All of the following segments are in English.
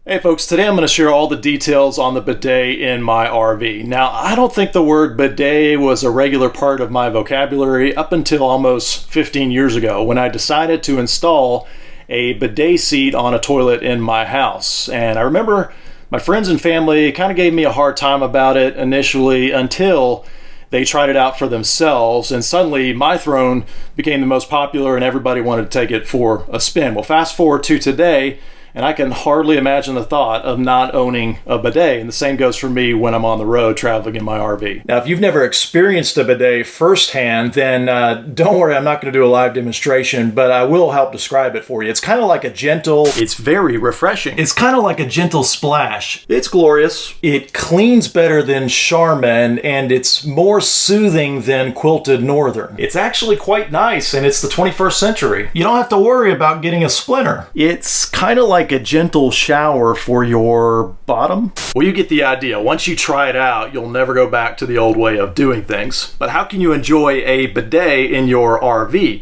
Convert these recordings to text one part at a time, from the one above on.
Hey folks, today I'm going to share all the details on the bidet in my RV. Now, I don't think the word bidet was a regular part of my vocabulary up until almost 15 years ago when I decided to install a bidet seat on a toilet in my house. And I remember my friends and family kind of gave me a hard time about it initially until they tried it out for themselves, and suddenly my throne became the most popular and everybody wanted to take it for a spin. Well, fast forward to today, and I can hardly imagine the thought of not owning a bidet. And the same goes for me when I'm on the road traveling in my RV. Now, if you've never experienced a bidet firsthand, then don't worry, I'm not going to do a live demonstration, but I will help describe it for you. It's kind of like a gentle, it's very refreshing. It's kind of like a gentle splash. It's glorious. It cleans better than Charmin, and it's more soothing than Quilted Northern. It's actually quite nice, and it's the 21st century. You don't have to worry about getting a splinter. It's kind of like a gentle shower for your bottom. Well, you get the idea. Once you try it out, you'll never go back to the old way of doing things. But how can you enjoy a bidet in your RV?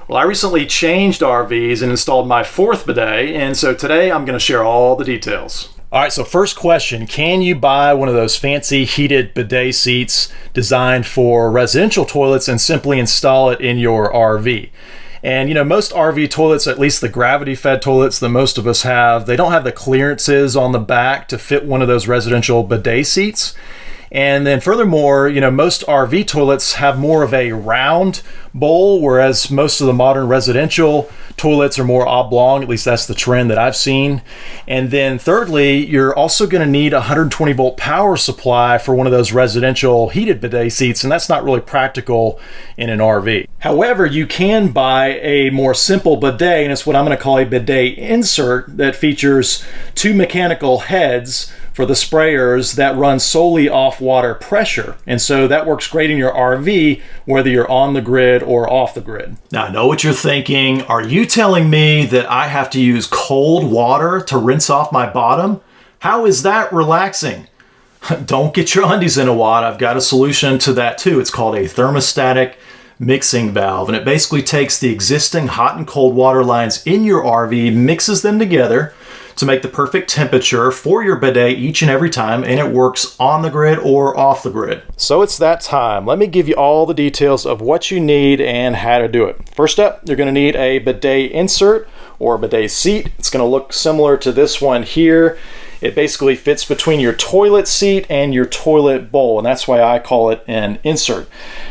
Well, I recently changed RVs and installed my fourth bidet, and so today I'm going to share all the details. All right, so first question, can you buy one of those fancy heated bidet seats designed for residential toilets and simply install it in your RV? And you know, most RV toilets, at least the gravity-fed toilets that most of us have, they don't have the clearances on the back to fit one of those residential bidet seats. And then furthermore, you know, most RV toilets have more of a round bowl, whereas most of the modern residential toilets are more oblong. At least that's the trend that I've seen. And then thirdly, you're also going to need a 120 volt power supply for one of those residential heated bidet seats, and that's not really practical in an RV. However, you can buy a more simple bidet, and it's what I'm going to call a bidet insert that features two mechanical heads for the sprayers that run solely off water pressure. And so that works great in your RV, whether you're on the grid or off the grid. Now, I know what you're thinking. Are you telling me that I have to use cold water to rinse off my bottom? How is that relaxing? Don't get your undies in a wad. I've got a solution to that too. It's called a thermostatic mixing valve. And it basically takes the existing hot and cold water lines in your RV, mixes them together to make the perfect temperature for your bidet each and every time, and it works on the grid or off the grid. So it's that time. Let me give you all the details of what you need and how to do it. First up, you're going to need a bidet insert or a bidet seat. It's going to look similar to this one here. It basically fits between your toilet seat and your toilet bowl, and that's why I call it an insert.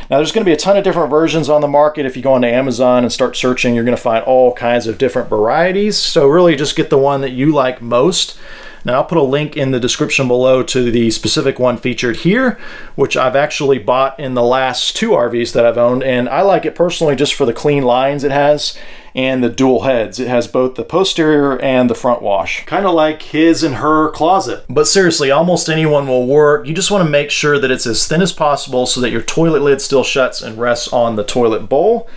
Now, there's going to be a ton of different versions on the market. If you go onto Amazon and start searching, you're going to find all kinds of different varieties. So really just get the one that you like most. Now, I'll put a link in the description below to the specific one featured here, which I've actually bought in the last two RVs that I've owned, and I like it personally just for the clean lines it has and the dual heads. It has both the posterior and the front wash. Kind of like his and her closet. But seriously, almost anyone will work. You just want to make sure that it's as thin as possible so that your toilet lid still shuts and rests on the toilet bowl.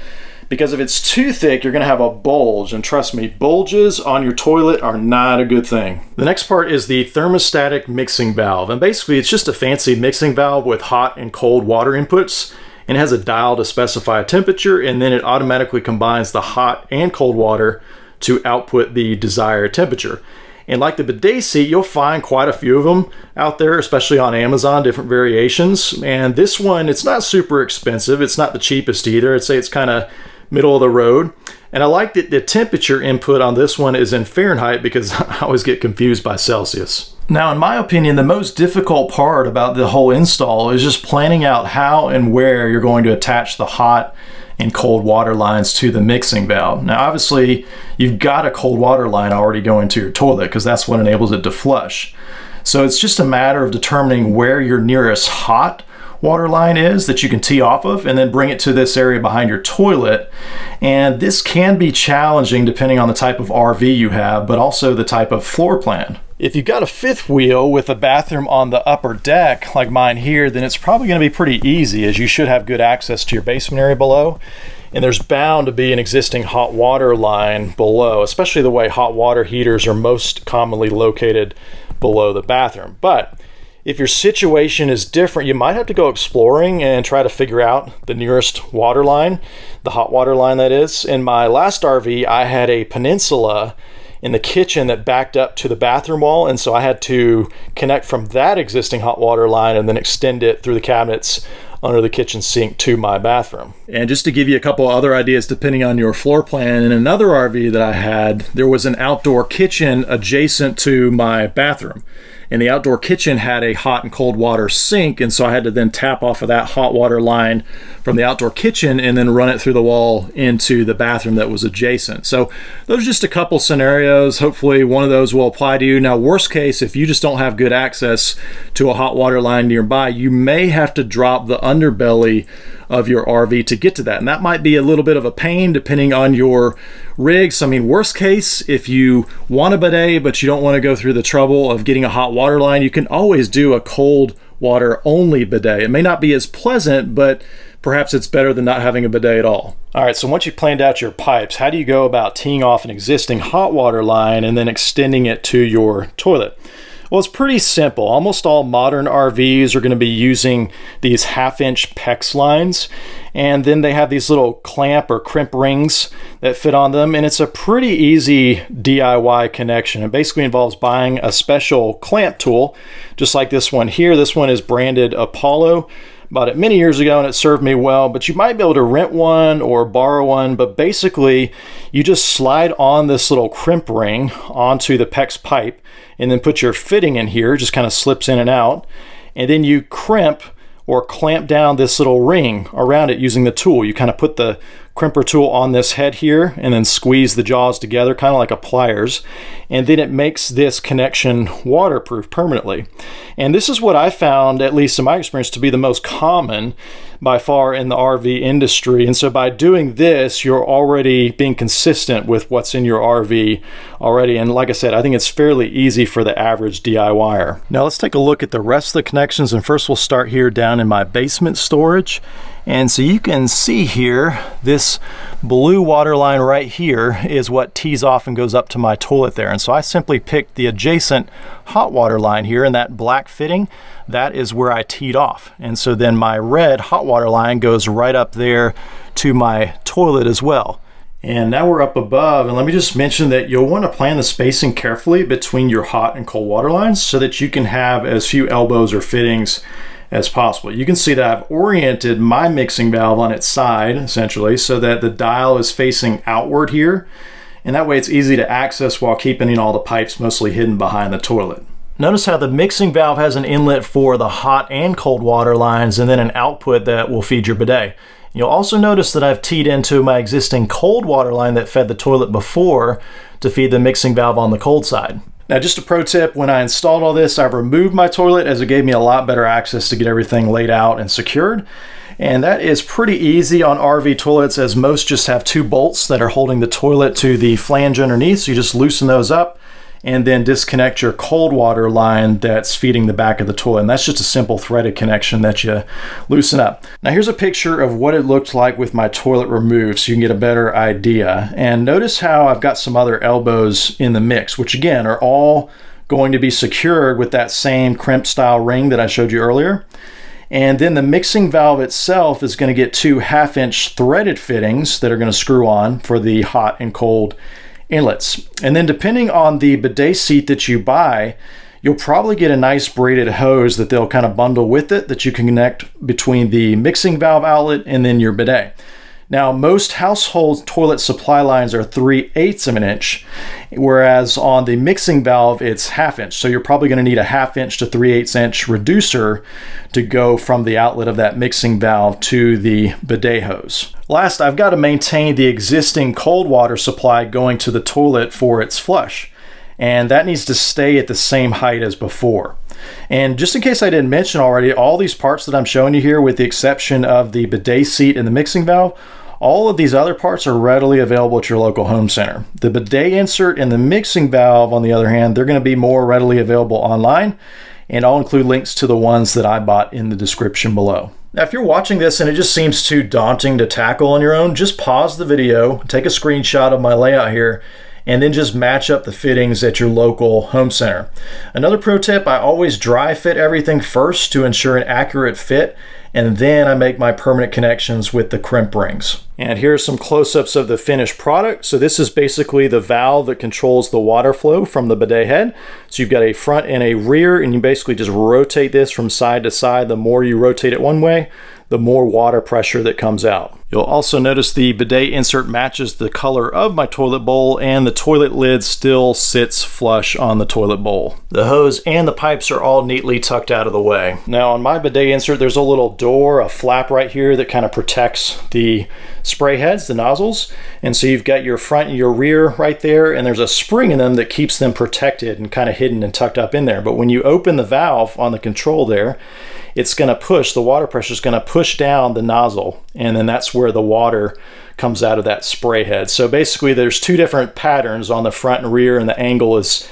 Because if it's too thick, you're going to have a bulge. And trust me, bulges on your toilet are not a good thing. The next part is the thermostatic mixing valve. And basically, it's just a fancy mixing valve with hot and cold water inputs. And it has a dial to specify a temperature, and then it automatically combines the hot and cold water to output the desired temperature. And like the bidet seat, you'll find quite a few of them out there, especially on Amazon, different variations. And this one, it's not super expensive. It's not the cheapest either. I'd say it's kind of middle of the road. And I like that the temperature input on this one is in Fahrenheit because I always get confused by Celsius. Now, in my opinion, the most difficult part about the whole install is just planning out how and where you're going to attach the hot and cold water lines to the mixing valve. Now, obviously, you've got a cold water line already going to your toilet because that's what enables it to flush. So it's just a matter of determining where your nearest hot water line is that you can tee off of and then bring it to this area behind your toilet. And this can be challenging depending on the type of RV you have, but also the type of floor plan. If you've got a fifth wheel with a bathroom on the upper deck like mine here, then it's probably going to be pretty easy as you should have good access to your basement area below. And there's bound to be an existing hot water line below, especially the way hot water heaters are most commonly located below the bathroom. But if your situation is different, you might have to go exploring and try to figure out the nearest water line, the hot water line that is. In my last RV, I had a peninsula in the kitchen that backed up to the bathroom wall, and so I had to connect from that existing hot water line and then extend it through the cabinets under the kitchen sink to my bathroom. And just to give you a couple other ideas depending on your floor plan, in another RV that I had, there was an outdoor kitchen adjacent to my bathroom. And the outdoor kitchen had a hot and cold water sink, and so I had to then tap off of that hot water line from the outdoor kitchen and then run it through the wall into the bathroom that was adjacent. So those are just a couple scenarios. Hopefully one of those will apply to you. Now, worst case, if you just don't have good access to a hot water line nearby, you may have to drop the underbelly of your RV to get to that. And that might be a little bit of a pain depending on your rig. So I mean, worst case, if you want a bidet, but you don't want to go through the trouble of getting a hot water line, you can always do a cold water only bidet. It may not be as pleasant, but perhaps it's better than not having a bidet at all. All right, so once you've planned out your pipes, how do you go about teeing off an existing hot water line and then extending it to your toilet? Well, it's pretty simple. Almost all modern RVs are going to be using these 1/2-inch PEX lines, and then they have these little clamp or crimp rings that fit on them, and it's a pretty easy DIY connection. It basically involves buying a special clamp tool, just like this one here. This one is branded Apollo. Bought it many years ago and it served me well, but you might be able to rent one or borrow one. But basically you just slide on this little crimp ring onto the PEX pipe and then put your fitting in here, just kind of slips in and out, and then you crimp or clamp down this little ring around it using the tool. You kind of put the crimper tool on this head here and then squeeze the jaws together, kind of like a pliers, and then it makes this connection waterproof permanently. And this is what I found, at least in my experience, to be the most common by far in the RV industry. And so by doing this, you're already being consistent with what's in your RV already. And like I said, I think it's fairly easy for the average DIYer. Now let's take a look at the rest of the connections. And first we'll start here down in my basement storage. And so you can see here, this blue water line right here is what tees off and goes up to my toilet there. And so I simply picked the adjacent hot water line here, and that black fitting, that is where I teed off. And so then my red hot water line goes right up there to my toilet as well. And now we're up above, and let me just mention that you'll want to plan the spacing carefully between your hot and cold water lines so that you can have as few elbows or fittings as possible. You can see that I've oriented my mixing valve on its side, essentially, so that the dial is facing outward here. And that way it's easy to access while keeping all the pipes mostly hidden behind the toilet. Notice how the mixing valve has an inlet for the hot and cold water lines and then an output that will feed your bidet. You'll also notice that I've teed into my existing cold water line that fed the toilet before to feed the mixing valve on the cold side. Now, just a pro tip, when I installed all this, I've removed my toilet as it gave me a lot better access to get everything laid out and secured. And that is pretty easy on RV toilets, as most just have 2 bolts that are holding the toilet to the flange underneath. So you just loosen those up and then disconnect your cold water line that's feeding the back of the toilet. And that's just a simple threaded connection that you loosen up. Now here's a picture of what it looked like with my toilet removed so you can get a better idea. And notice how I've got some other elbows in the mix, which again are all going to be secured with that same crimp style ring that I showed you earlier. And then the mixing valve itself is going to get 2 1/2-inch threaded fittings that are going to screw on for the hot and cold inlets. And then depending on the bidet seat that you buy, you'll probably get a nice braided hose that they'll kind of bundle with it that you can connect between the mixing valve outlet and then your bidet. Now, most household toilet supply lines are 3/8 of an inch, whereas on the mixing valve, it's 1/2 inch. So you're probably going to need a 1/2 inch to 3/8 inch reducer to go from the outlet of that mixing valve to the bidet hose. Last, I've got to maintain the existing cold water supply going to the toilet for its flush, and that needs to stay at the same height as before. And just in case I didn't mention already, all these parts that I'm showing you here, with the exception of the bidet seat and the mixing valve, all of these other parts are readily available at your local home center. The bidet insert and the mixing valve, on the other hand, they're going to be more readily available online, and I'll include links to the ones that I bought in the description below. Now, if you're watching this and it just seems too daunting to tackle on your own, just pause the video, take a screenshot of my layout here, and then just match up the fittings at your local home center. Another pro tip, I always dry fit everything first to ensure an accurate fit, and then I make my permanent connections with the crimp rings. And here's some close-ups of the finished product. So this is basically the valve that controls the water flow from the bidet head. So you've got a front and a rear, and you basically just rotate this from side to side. The more you rotate it one way, the more water pressure that comes out. You'll also notice the bidet insert matches the color of my toilet bowl, and the toilet lid still sits flush on the toilet bowl. The hose and the pipes are all neatly tucked out of the way. Now on my bidet insert, there's a little door, a flap right here that kind of protects the spray heads, the nozzles. And so you've got your front and your rear right there, and there's a spring in them that keeps them protected and kind of hidden and tucked up in there. But when you open the valve on the control there, it's going to push, the water pressure is going to push down the nozzle, and then that's where the water comes out of that spray head. So basically there's two different patterns on the front and rear, and the angle is,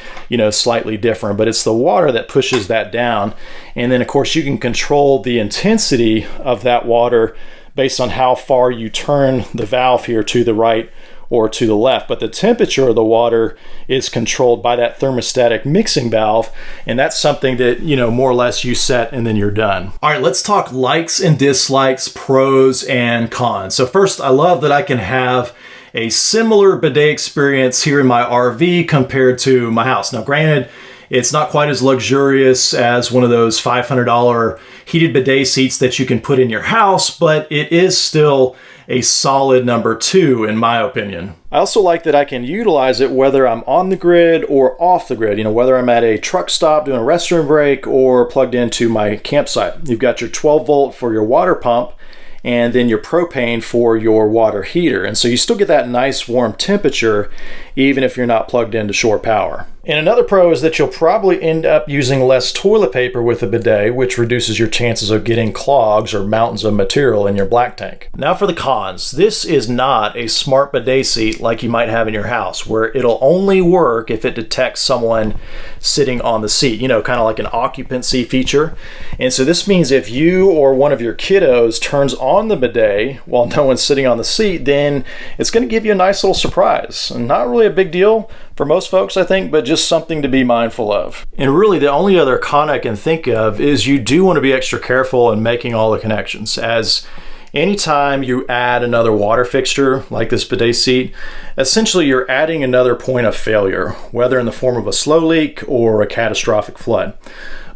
slightly different, but it's the water that pushes that down. And then of course you can control the intensity of that water based on how far you turn the valve here to the right or to the left. But the temperature of the water is controlled by that thermostatic mixing valve, and that's something that, more or less you set and then you're done. All right, let's talk likes and dislikes, pros and cons. So first, I love that I can have a similar bidet experience here in my RV compared to my house. Now granted, it's not quite as luxurious as one of those $500 heated bidet seats that you can put in your house, but it is still a solid number 2 in my opinion. I also like that I can utilize it whether I'm on the grid or off the grid, whether I'm at a truck stop doing a restroom break or plugged into my campsite. You've got your 12 volt for your water pump, and then your propane for your water heater. And so you still get that nice warm temperature even if you're not plugged into shore power. And another pro is that you'll probably end up using less toilet paper with a bidet, which reduces your chances of getting clogs or mountains of material in your black tank. Now for the cons. This is not a smart bidet seat like you might have in your house, where it'll only work if it detects someone sitting on the seat, kind of like an occupancy feature. And so this means if you or one of your kiddos turns on the bidet while no one's sitting on the seat, then it's going to give you a nice little surprise. And not really a big deal for most folks, I think, but just something to be mindful of. And really the only other con I can think of is you do want to be extra careful in making all the connections, as anytime you add another water fixture like this bidet seat, essentially you're adding another point of failure, whether in the form of a slow leak or a catastrophic flood.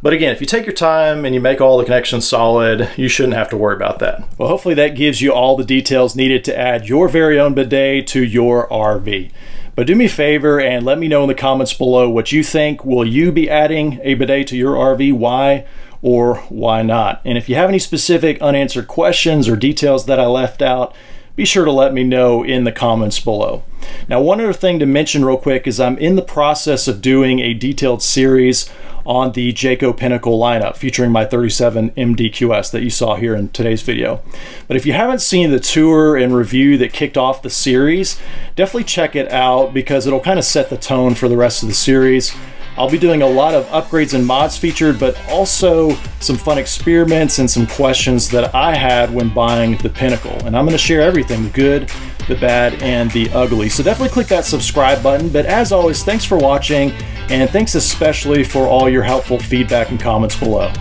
But again, if you take your time and you make all the connections solid, you shouldn't have to worry about that. Well, hopefully that gives you all the details needed to add your very own bidet to your RV. But do me a favor and let me know in the comments below what you think. Will you be adding a bidet to your RV? Why or why not? And if you have any specific unanswered questions or details that I left out, be sure to let me know in the comments below. Now, one other thing to mention real quick is I'm in the process of doing a detailed series on the Jayco Pinnacle lineup featuring my 37 MDQS that you saw here in today's video. But if you haven't seen the tour and review that kicked off the series, definitely check it out because it'll kind of set the tone for the rest of the series. I'll be doing a lot of upgrades and mods featured, but also some fun experiments and some questions that I had when buying the Pinnacle. And I'm going to share everything, the good, the bad, and the ugly. So definitely click that subscribe button. But as always, thanks for watching, and thanks especially for all your helpful feedback and comments below.